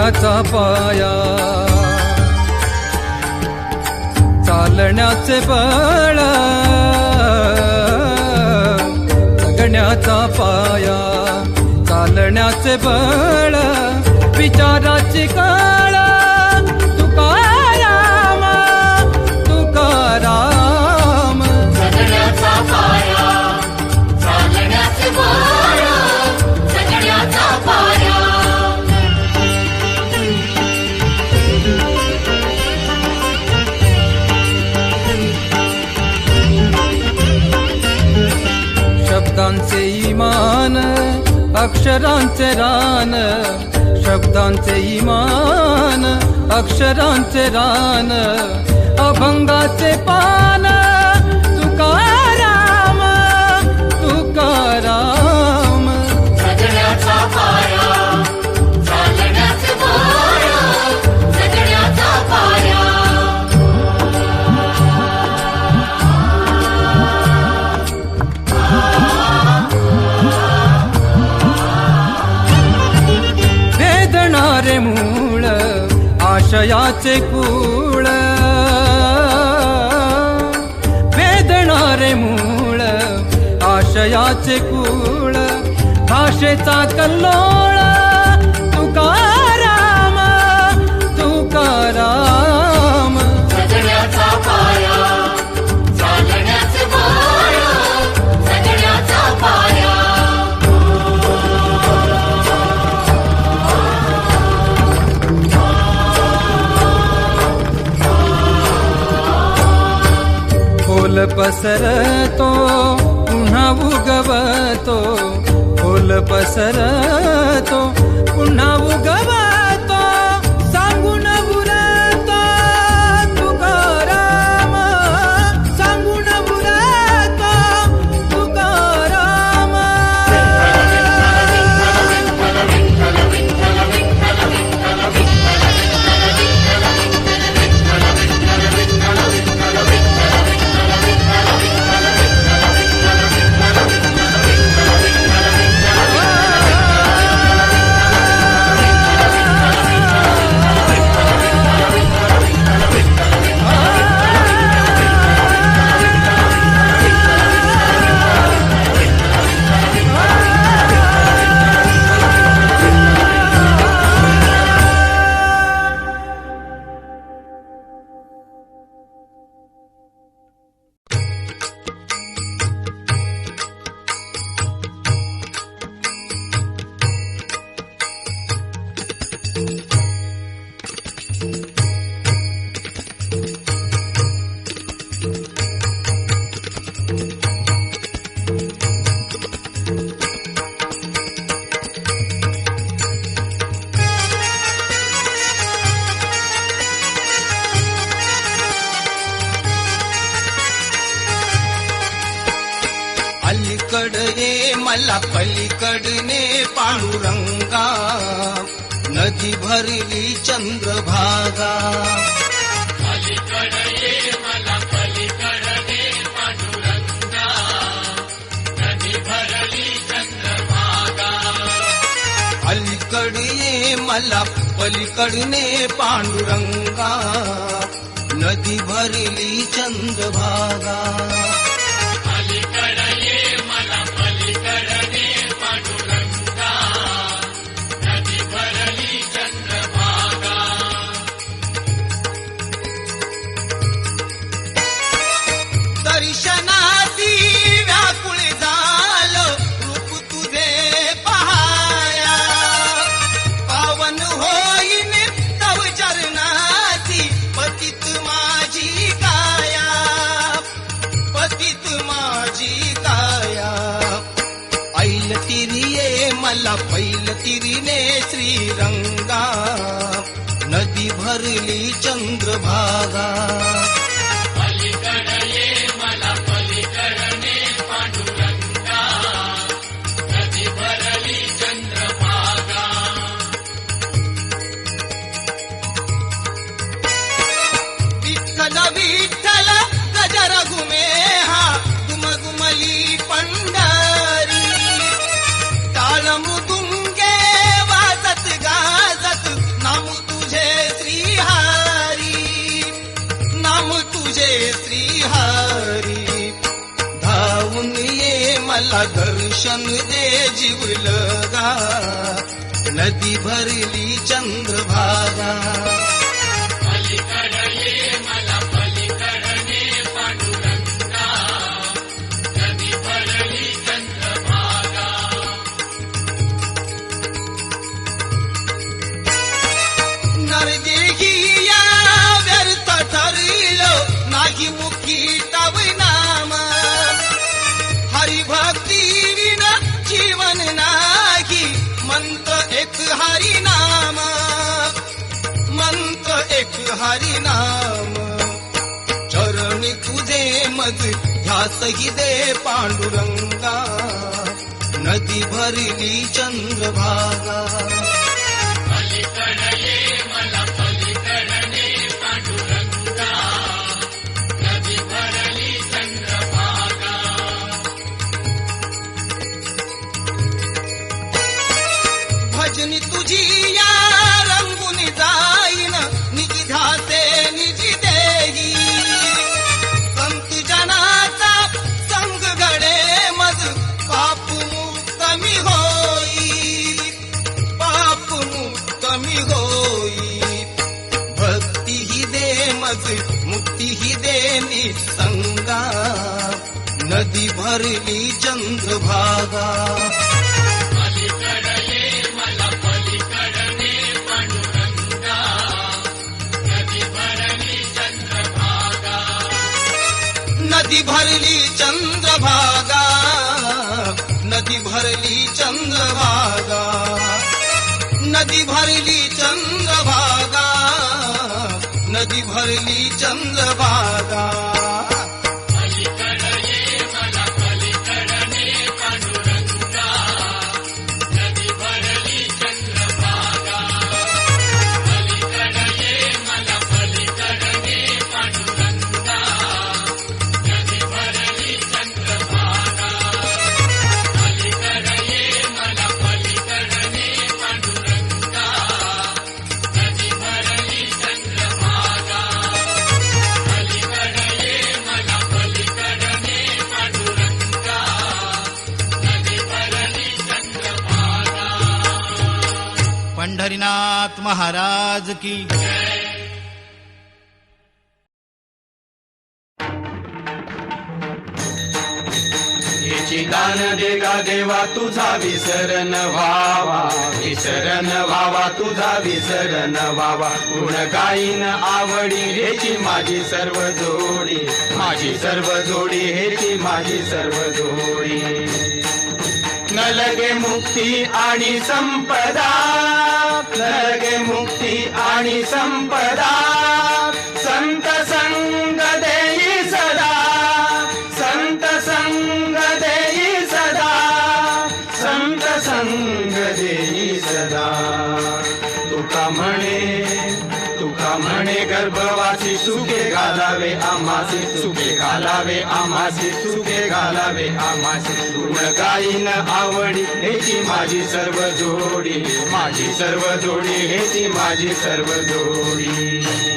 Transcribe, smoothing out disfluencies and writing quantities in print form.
जगण्याचा पाया, चालण्याचे बळ, जगण्याचा पाया, चालण्याचे बळ, विचाराची कळ, तुकाराम तुकाराम. जगण्याचा पाया, चालण्याचे बळ, जगण्याचा पाया. शब्दांचे इमान, अक्षरांचे रान, शब्दांचे इमान, अक्षरांचे रान, अभंगाचे पान, तुकाराम तुकाराम. जगण्याचा पाया, चालण्याचे बळ, जगण्याचा पाया. वेदणारे मूळ, आशयाचे कूळ, वेदणारे मूळ, आशयाचे कूळ, भाषेचा कल्लोळ, तुकाराम तुकाराम. जगण्याचा पाया, चालण्याचे बळ, जगण्याचा पाया. फूल पसरतो पुन्हा उगवतो, फूल पसरतो पुन्हा उगवतो, सांगून उरतो तुकाराम, सांगून उरतो तुकाराम. अलीकडे ये मला पलीकडने पांडुरंगा, नदी भरली चंद्रभागा. अलीकडे ये मला पलीकडने पांडुरंगा, नदी भरली चंद्रभागा. अलीकडे ये मला पलीकडने पांडुरंगा, नदी भरली चंद्रभागा. अलीकडे ये मला पलीकडने पांडुरंगा, नदी भरली चंद्रभागा. दर्शनाची व्याकुळ झालो रूप तुझे पहाया, पावन होईन तव चरणाची पतित माझी काया, पतित माझी काया. ऐल तिरिये मला पैल तिरीने श्रीरंगा, नदी भरली चंद्रभागा. अलीकडे ये मला पलीकडने पांडुरंगा, नदी भरली चंद्रभागा. विठ्ठल विठ्ठल गजर घुमे हा, गुमगुमली पंढरी, टाळ मृदुंगे वाजत गाजत नाम मला दर्शन दे जीवलगा नदी भरली चंद्रभागा पलीकडे ये मला पलीकडे पांडुरंगा नदी भरली चंद्रभागा नरदेही या व्यर्थ ठरलो नाही मुखी तव नाम हरिभक्ती विना जीवन नाही मंत्र एक हरिनाम मंत्र एक हरिनाम चरणी तुझे मज ध्यासही दे पांडुरंगा नदी भरली चंद्रभागा पलीकडे ये मला पलीकडे पांडुरंगा नदी भरली चंद्रभागा भजनी तुझी या रंगून जाईन निजी ध्यासे निजी देही संत जनाचा संग घडे मज पाप मुक्त मी होई पाप मुक्त मी होई भक्ती ही दे मज मुक्ती ही दे निसंगा नदी भरली चंद्रभागा पलीकडे ये मला पलीकडे पांडुरंगा नदी भरली चंद्रभागा नदी भरली चंद्रभागा नदी भरली चंद्रभागा नदी भरली चंद्रभागा नदी भरली चंद्रभागा पलीकडे ये मला पलीकडे पांडुरंगा नदी भरली चंद्रभागा पलीकडे ये मला पलीकडे पांडुरंगा नदी भरली चंद्रभागा पलीकडे ये मला पलीकडे पांडुरंगा नदी भरली चंद्रभागा पलीकडे ये मला पलीकडे पांडुरंगा नदी भरली चंद्रभागा पंढरीनाथ महाराज की याची दान दे गा देवा तुझा विसरण व्हावा विसरण व्हावा तुझा विसरण व्हावा गुण गाईन आवडी हेची माझी सर्व जोडी माझी सर्व जोडी हेची माझी सर्व जोडी न लगे मुक्ती आणि संपदा न लगे मुक्ती आणि संपदा संत संग देई सदा संत संग देई सदा संत संग देई सदा तुका म्हणे गर्भवासी सुखे घालावे आमासी सुखे घालावे आमासी सुखे घालावे आमासी गुण गाईन आवडी हेची माझी सर्व जोडी माझी सर्व जोडी हेची माझी सर्व जोडी